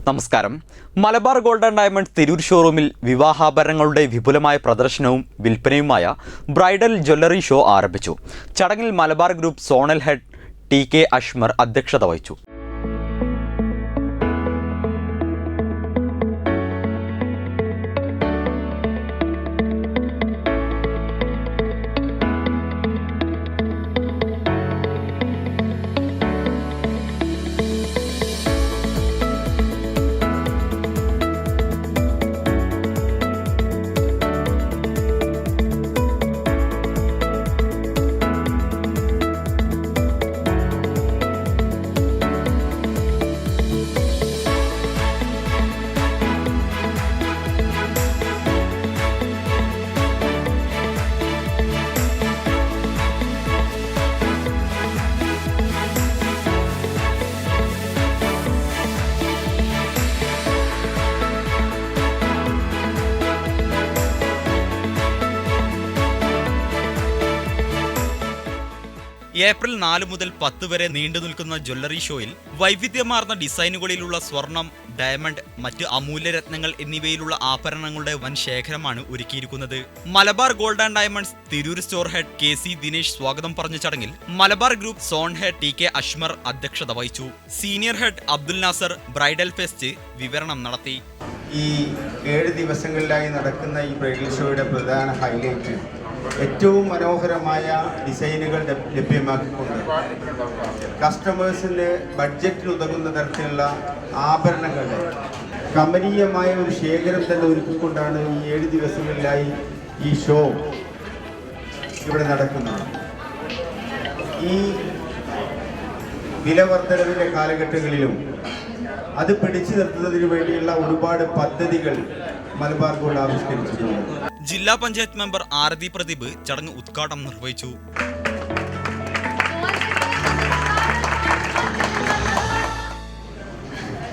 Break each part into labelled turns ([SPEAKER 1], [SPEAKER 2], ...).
[SPEAKER 1] നമസ്കാരം. Malabar gold and diamonds Tirur ഷോറൂമിൽ വിവാഹാഭരണങ്ങളുടെ വിപുലമായ പ്രദർശനവും വിൽപ്പനയുമായ ബ്രൈഡൽ ജ്വല്ലറി ഷോ ആരംഭിച്ചു. ചടങ്ങിൽ Malabar group zonal head T K. Ashmar അധ്യക്ഷത വഹിച്ചു. ഏപ്രിൽ 4 മുതൽ 10 വരെ നീണ്ടു നിൽക്കുന്ന ജ്വല്ലറി ഷോയിൽ വൈവിധ്യമാർന്ന ഡിസൈനുകളിലുള്ള സ്വർണം, ഡയമണ്ട്, മറ്റ് അമൂല്യരത്നങ്ങൾ എന്നിവയിലുള്ള ആഭരണങ്ങളുടെ വൻ ശേഖരമാണ് ഒരുക്കിയിരിക്കുന്നത്. Malabar gold and diamonds Tirur store head K C. Dinesh സ്വാഗതം പറഞ്ഞ ചടങ്ങിൽ Malabar group zone head T K. Ashmar അധ്യക്ഷത വഹിച്ചു. Senior head Abdul Nasar bridal fest വിവരണം നടത്തി.
[SPEAKER 2] ഈ 7 ദിവസങ്ങളിലായി നടക്കുന്ന ഈ ബ്രൈഡൽ ഷോയുടെ പ്രധാന ഹൈലൈറ്റ് ഏറ്റവും മനോഹരമായ ഡിസൈനുകൾ ലഭ്യമാക്കിക്കൊണ്ട് കസ്റ്റമേഴ്സിന് ബഡ്ജറ്റിന് ഉതകുന്ന തരത്തിലുള്ള ആഭരണങ്ങളുടെ കമനീയമായ ഒരു ശേഖരം തന്നെ ഒരുക്കിക്കൊണ്ടാണ് ഈ 7 ദിവസങ്ങളിലായി ഈ ഷോ ഇവിടെ നടക്കുന്നത്. ഈ വിലവർദ്ധനവിൻ്റെ കാലഘട്ടങ്ങളിലും അത് പിടിച്ചു നിർത്തുന്നതിന് വേണ്ടിയുള്ള ഒരുപാട് പദ്ധതികൾ മലബാർ ഗോൾഡ് ആവിഷ്കരിച്ചിട്ടുണ്ട്.
[SPEAKER 1] ജില്ലാ പഞ്ചായത്ത് മെമ്പർ ആരതി പ്രദീപ് ചടങ്ങ് ഉദ്ഘാടനം നിർവഹിച്ചു.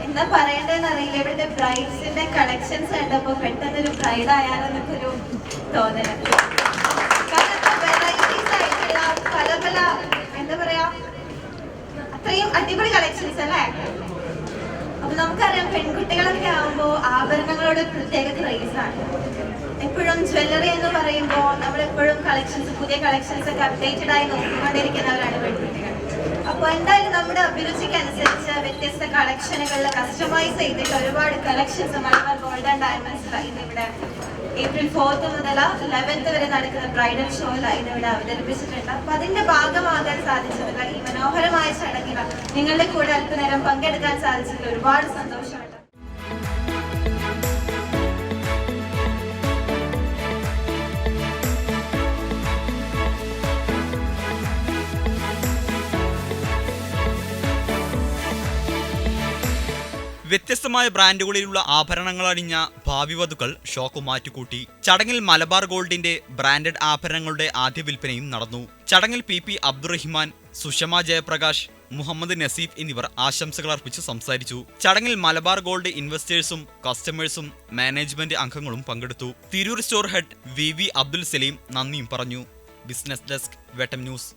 [SPEAKER 3] എന്താ പറയേണ്ടതെന്ന് അറിയില്ല. ഇവിടുത്തെ ബ്രൈഡ്സിന്റെ കളക്ഷൻസ് കണ്ടപ്പോ പെട്ടെന്നൊരു ബ്രൈഡ് ആയാലെന്നൊക്കെ ഒരു തോന്നല്. വെറൈറ്റീസ് ആയിട്ടുള്ള പല പല എന്താ പറയാ അത്രയും അടിപൊളി കളക്ഷൻസ് അല്ലേ. അപ്പൊ നമുക്കറിയാം പെൺകുട്ടികളൊക്കെ ആവുമ്പോൾ ആഭരണങ്ങളോട് പ്രത്യേക ക്രേസാണ്. എപ്പോഴും ജ്വല്ലറി എന്ന് പറയുമ്പോൾ നമ്മളെപ്പോഴും കളക്ഷൻസ്, പുതിയ കളക്ഷൻസ് ഒക്കെ അപ്ഡേറ്റഡ് ആയി നോക്കിക്കൊണ്ടിരിക്കുന്നവരാണ് പെൺകുട്ടികൾ. അപ്പോൾ എന്തായാലും നമ്മുടെ അഭിരുചിക്ക് അനുസരിച്ച് വ്യത്യസ്ത കളക്ഷനുകളിൽ കസ്റ്റമൈസ് ചെയ്തിട്ട് ഒരുപാട് collections Malabar gold and diamonds ഇന്നിവിടെ ഏപ്രിൽ 4 മുതൽ 11 വരെ നടക്കുന്ന ബ്രൈഡൽ ഷോയിൽ ഇന്നിവിടെ അവതരിപ്പിച്ചിട്ടുണ്ട്. അപ്പൊ അതിന്റെ ഭാഗമാകാൻ സാധിച്ചതിൽ ഈ മനോഹരമായ ചടങ്ങിൽ നിങ്ങളുടെ കൂടെ അല്പനേരം പങ്കെടുക്കാൻ സാധിച്ചതിൽ ഒരുപാട് സന്തോഷമുണ്ട്.
[SPEAKER 1] വ്യത്യസ്തമായ ബ്രാൻഡുകളിലുള്ള ആഭരണങ്ങൾ അണിഞ്ഞ ഭാവി വധുക്കൾ ഷോക്ക് മാറ്റുകൂട്ടി. ചടങ്ങിൽ മലബാർ ഗോൾഡിന്റെ ബ്രാൻഡഡ് ആഭരണങ്ങളുടെ ആദ്യ വിൽപ്പനയും നടന്നു. ചടങ്ങിൽ പി. അബ്ദുറഹിമാൻ, സുഷമ ജയപ്രകാശ്, മുഹമ്മദ് നസീഫ് എന്നിവർ ആശംസകൾ അർപ്പിച്ച് സംസാരിച്ചു. ചടങ്ങിൽ മലബാർ ഗോൾഡ് ഇൻവെസ്റ്റേഴ്സും കസ്റ്റമേഴ്സും മാനേജ്മെന്റ് അംഗങ്ങളും പങ്കെടുത്തു. Tirur store head V. Abdul Salim നന്ദിയും പറഞ്ഞു. Business desk, Vettam news.